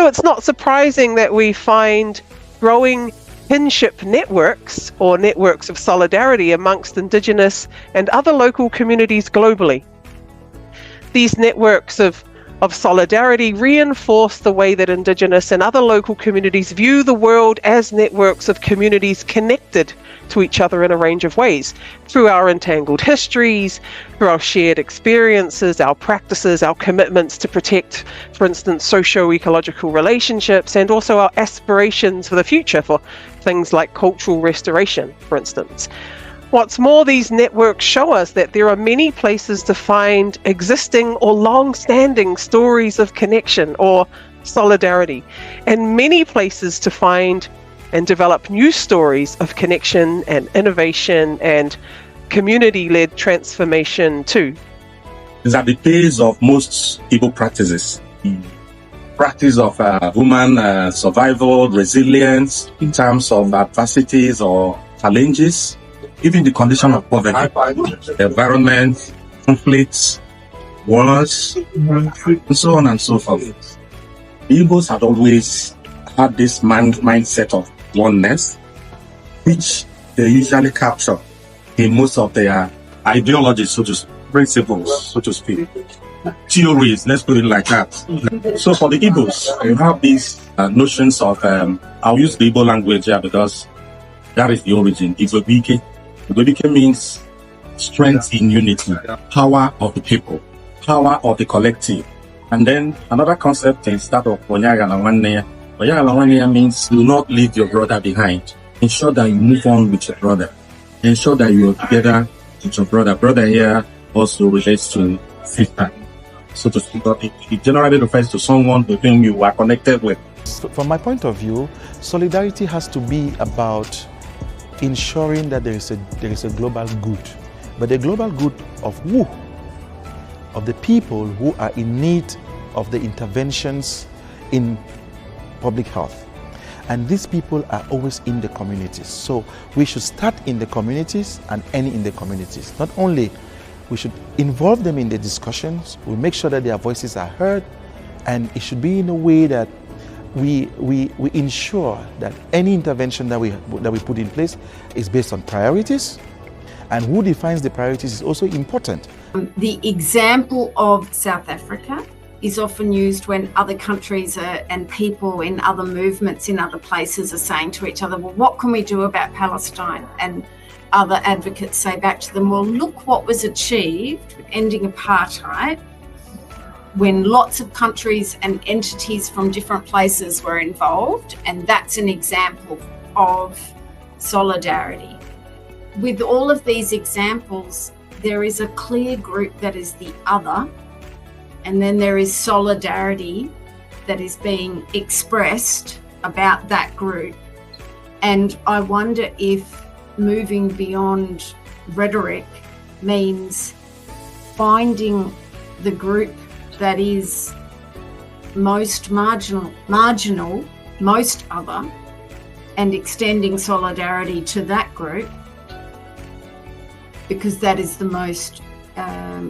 So it's not surprising that we find growing kinship networks or networks of solidarity amongst Indigenous and other local communities globally. These networks of solidarity reinforce the way that Indigenous and other local communities view the world as networks of communities connected to each other in a range of ways, through our entangled histories, through our shared experiences, our practices, our commitments to protect, for instance, socio-ecological relationships, and also our aspirations for the future for things like cultural restoration, for instance. What's more, these networks show us that there are many places to find existing or long-standing stories of connection or solidarity, and many places to find and develop new stories of connection and innovation and community-led transformation too. It's at the base of most Igbo practices. Practice of human survival, resilience in terms of adversities or challenges, even the condition of poverty, the environment, conflicts, wars, and so on and so forth. The Igbos had always had this mindset of oneness, which they usually capture in most of their ideologies, so to speak, principles, so to speak, theories, let's put it like that. So for the Igbos, you have these notions of, I'll use the Igbo language here because that is the origin. Igbo means strength in unity, power of the people, power of the collective. And then another concept is that of Onyagalawane. Onyagalawane means do not leave your brother behind. Ensure that you move on with your brother. Ensure that you are together with your brother. Brother here also relates to sister. So to speak, it generally refers to someone with whom you are connected with. From my point of view, solidarity has to be about ensuring that there is a global good, but the global good of who? Of the people who are in need of the interventions in public health. And these people are always in the communities. So we should start in the communities and end in the communities. Not only we should involve them in the discussions, we make sure that their voices are heard, and it should be in a way that we ensure that any intervention that we put in place is based on priorities, and who defines the priorities is also important. The example of South Africa is often used when other countries and people in other movements in other places are saying to each other, well, what can we do about Palestine? And other advocates say back to them, well, look what was achieved with ending apartheid, when lots of countries and entities from different places were involved, and that's an example of solidarity. With all of these examples, there is a clear group that is the other, and then there is solidarity that is being expressed about that group. And I wonder if moving beyond rhetoric means finding the group that is most marginal, most other, and extending solidarity to that group, because that is the most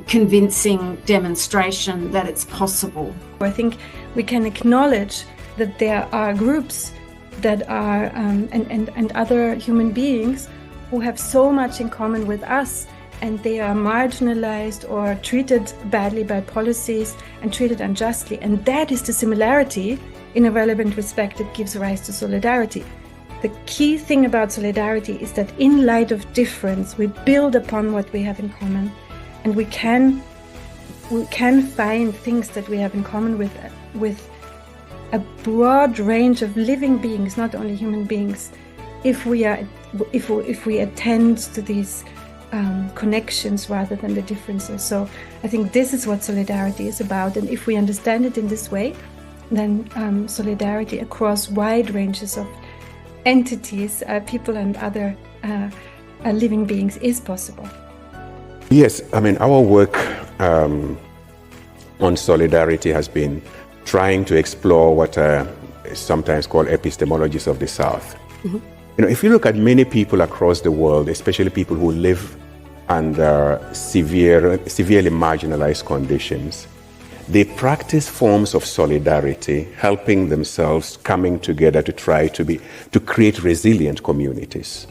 convincing demonstration that it's possible. I think we can acknowledge that there are groups that are and other human beings who have so much in common with us, and they are marginalized or treated badly by policies and treated unjustly. And that is the similarity in a relevant respect that gives rise to solidarity. The key thing about solidarity is that in light of difference, we build upon what we have in common, and we can find things that we have in common with a broad range of living beings, not only human beings, if we attend to these connections rather than the differences. So I think this is what solidarity is about, and if we understand it in this way, then solidarity across wide ranges of entities, people and other living beings is possible. Yes, I mean, our work on solidarity has been trying to explore what is sometimes called epistemologies of the South. Mm-hmm. You know, if you look at many people across the world, especially people who live under severely marginalized conditions, they practice forms of solidarity, helping themselves, coming together to try to create resilient communities.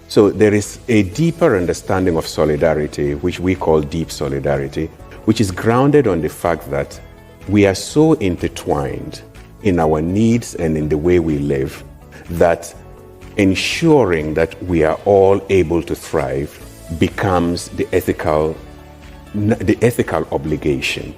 So there is a deeper understanding of solidarity, which we call deep solidarity, which is grounded on the fact that we are so intertwined in our needs and in the way we live that ensuring that we are all able to thrive becomes the ethical obligation.